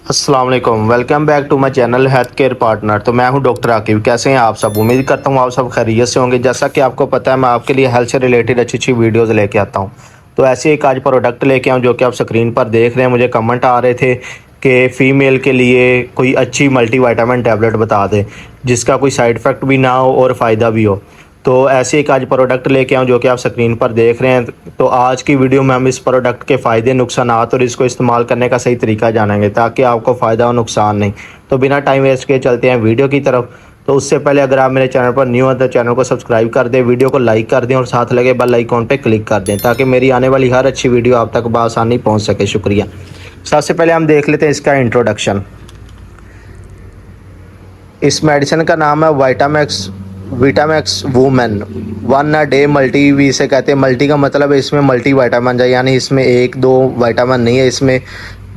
अस्सलाम वालेकुम, welcome back to my channel health care partner. तो मैं हूं डॉक्टर आकिब। कैसे हैं आप सब? उम्मीद करता हूं आप सब खैरियत से होंगे। जैसा कि आपको पता है, मैं आपके लिए हेल्थ से रिलेटेड अच्छी अच्छी वीडियोस लेके आता हूं। तो ऐसे एक आज प्रोडक्ट लेके आऊँ जो कि आप स्क्रीन पर देख रहे हैं। मुझे कमेंट आ रहे थे कि फ़ीमेल के लिए कोई अच्छी मल्टीविटामिन टैबलेट बता दें जिसका कोई साइड इफ़ेक्ट भी ना हो और फ़ायदा भी हो। तो ऐसे एक आज प्रोडक्ट लेके आऊँ जो कि आप स्क्रीन पर देख रहे हैं। तो आज की वीडियो में हम इस प्रोडक्ट के फ़ायदे, नुकसानात और इसको इस्तेमाल करने का सही तरीका जानेंगे ताकि आपको फ़ायदा और नुकसान नहीं। तो बिना टाइम वेस्ट के चलते हैं वीडियो की तरफ। तो उससे पहले अगर आप मेरे चैनल पर न्यू हैं तो चैनल को सब्सक्राइब कर दें, वीडियो को लाइक कर दें और साथ लगे बेल आइकॉन पर क्लिक कर दें ताकि मेरी आने वाली हर अच्छी वीडियो आप तक बआसानी पहुँच सके। शुक्रिया। सबसे पहले हम देख लेते हैं इसका इंट्रोडक्शन। इस मेडिसिन का नाम है विटामैक्स वुमेन 1 अ डे मल्टी। भी इसे कहते हैं। मल्टी का मतलब है इसमें मल्टी वाइटामिन है, यानी इसमें एक दो वाइटामिन नहीं है, इसमें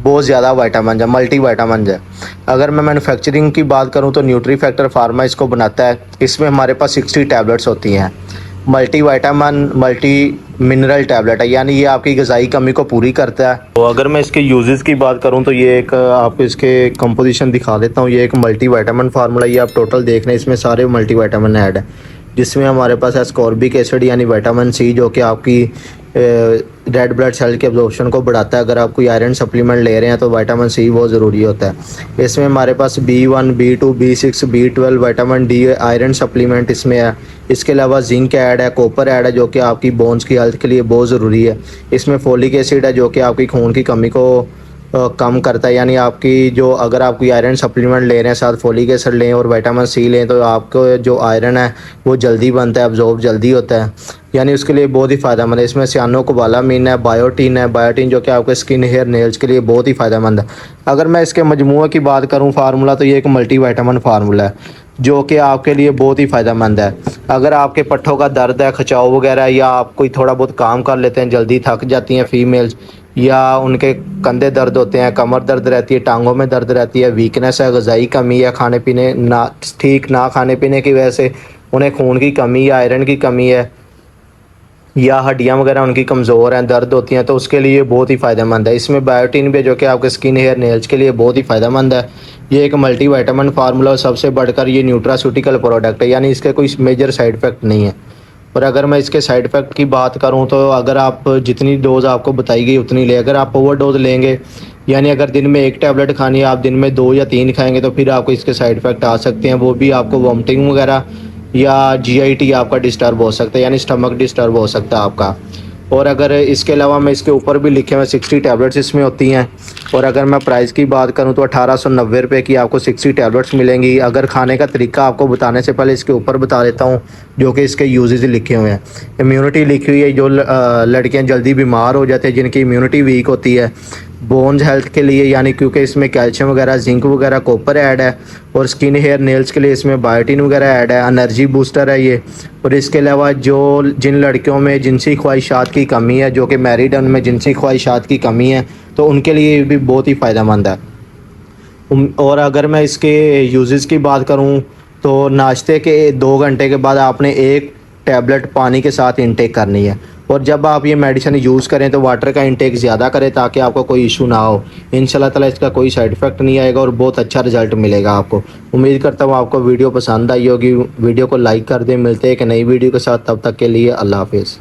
बहुत ज़्यादा वाइटामिन है, मल्टी वाइटामिन है। अगर मैं मैन्युफैक्चरिंग की बात करूं तो न्यूट्री फैक्टर फार्मा इसको बनाता है। इसमें हमारे पास 60 टैबलेट्स होती हैं। Multi vitamin multi mineral tablet है, यानी ये आपकी ग़िज़ाई कमी को पूरी करता है। तो अगर मैं इसके यूजेस की बात करूं तो ये एक आपको इसके कंपोजिशन दिखा देता हूं। ये एक मल्टी वाइटामिन फार्मूला, ये आप टोटल देख रहे हैं, इसमें सारे मल्टी वाइटामिन ऐड है। जिसमें हमारे पास एस्कॉर्बिक एसिड यानी विटामिन सी, जो कि आपकी रेड ब्लड सेल के एब्जॉर्प्शन को बढ़ाता है। अगर आप कोई आयरन सप्लीमेंट ले रहे हैं तो विटामिन सी बहुत ज़रूरी होता है। इसमें हमारे पास B1, B2, B6, B12, vitamin D iron supplement इसमें है। इसके अलावा जिंक ऐड है, कॉपर ऐड है, जो कि आपकी बोन्स की हेल्थ के लिए बहुत ज़रूरी है। इसमें फोलिक एसिड है जो कि आपकी खून की कमी को कम करता है। यानी आपकी जो, अगर आप कोई आयरन सप्लीमेंट ले रहे हैं साथ फोलिक एसिड लें और विटामिन सी लें तो आपको जो आयरन है वो जल्दी बनता है, अब्जॉर्ब जल्दी होता है, यानी उसके लिए बहुत ही फ़ायदेमंद है। इसमें सियानोकोबालामीन है, बायोटीन जो कि आपके स्किन, हेयर, नेल्स के लिए बहुत ही फ़ायदेमंद है। अगर मैं इसके मजमूए की बात करूँ फार्मूला, तो ये एक मल्टी वाइटामिन फार्मूला है जो कि आपके लिए बहुत ही फ़ायदेमंद है। अगर आपके पट्ठों का दर्द है, खिंचाव वगैरह, या आप कोई थोड़ा बहुत काम कर लेते हैं, जल्दी थक जाती हैं फीमेल्स, या उनके कंधे दर्द होते हैं, कमर दर्द रहती है, टांगों में दर्द रहती है, वीकनेस है, ग़िज़ाई कमी है, खाने पीने ना ठीक ना खाने पीने की वजह से उन्हें खून की कमी या आयरन की कमी है, या हड्डियाँ वगैरह उनकी कमज़ोर हैं, दर्द होती हैं, तो उसके लिए बहुत ही फ़ायदेमंद है। इसमें बायोटीन भी, जो कि आपके स्किन, हेयर, नेल्स के लिए बहुत ही फ़ायदेमंद है। ये एक मल्टी वाइटामिन फार्मूला, और सबसे बढ़कर ये न्यूट्रास्यूटिकल प्रोडक्ट है, यानी इसके कोई मेजर साइड इफ़ेक्ट नहीं है। और अगर मैं इसके साइड इफ़ेक्ट की बात करूं तो अगर आप जितनी डोज़ आपको बताई गई उतनी ले। अगर आप ओवर डोज लेंगे, यानी अगर दिन में एक टैबलेट खानी है, आप दिन में 2 या 3 खाएंगे तो फिर आपको इसके साइड इफ़ेक्ट आ सकते हैं। वो भी आपको वॉमिटिंग वगैरह या GIT आपका डिस्टर्ब हो सकता है, यानी स्टमक डिस्टर्ब हो सकता है आपका। और अगर इसके अलावा मैं इसके ऊपर भी लिखे हुए 60 टैबलेट्स इसमें होती हैं। और अगर मैं प्राइस की बात करूं तो 1890 रुपये की आपको 60 टैबलेट्स मिलेंगी। अगर खाने का तरीका आपको बताने से पहले इसके ऊपर बता देता हूं जो कि इसके यूजेस लिखे हुए हैं। इम्यूनिटी लिखी हुई है, जो लड़कियां जल्दी बीमार हो जाते हैं, जिनकी इम्यूनिटी वीक होती है। बोन्स हेल्थ के लिए, यानी क्योंकि इसमें कैल्शियम वगैरह, जिंक वगैरह, कॉपर ऐड है। और स्किन, हेयर, नेल्स के लिए इसमें बायोटीन वगैरह ऐड है। एनर्जी बूस्टर है ये। और इसके अलावा जो जिन लड़कियों में जिनसी ख्वाहिशात की कमी है, जो कि मैरिड है, उनमें जिनसी ख्वाहिशात की कमी है, तो उनके लिए भी बहुत ही फ़ायदेमंद है। और अगर मैं इसके यूजेस की बात करूं तो नाश्ते के 2 घंटे के बाद आपने एक टैबलेट पानी के साथ इंटेक करनी है। और जब आप ये मेडिसिन यूज़ करें तो वाटर का इंटेक ज़्यादा करें ताकि आपको कोई इशू ना हो। इंशाल्लाह ताला इसका कोई साइड इफ़ेक्ट नहीं आएगा और बहुत अच्छा रिजल्ट मिलेगा आपको। उम्मीद करता हूँ आपको वीडियो पसंद आई होगी। वीडियो को लाइक कर दें। मिलते हैं एक नई वीडियो के साथ, तब तक के लिए अल्लाह हाफिज़।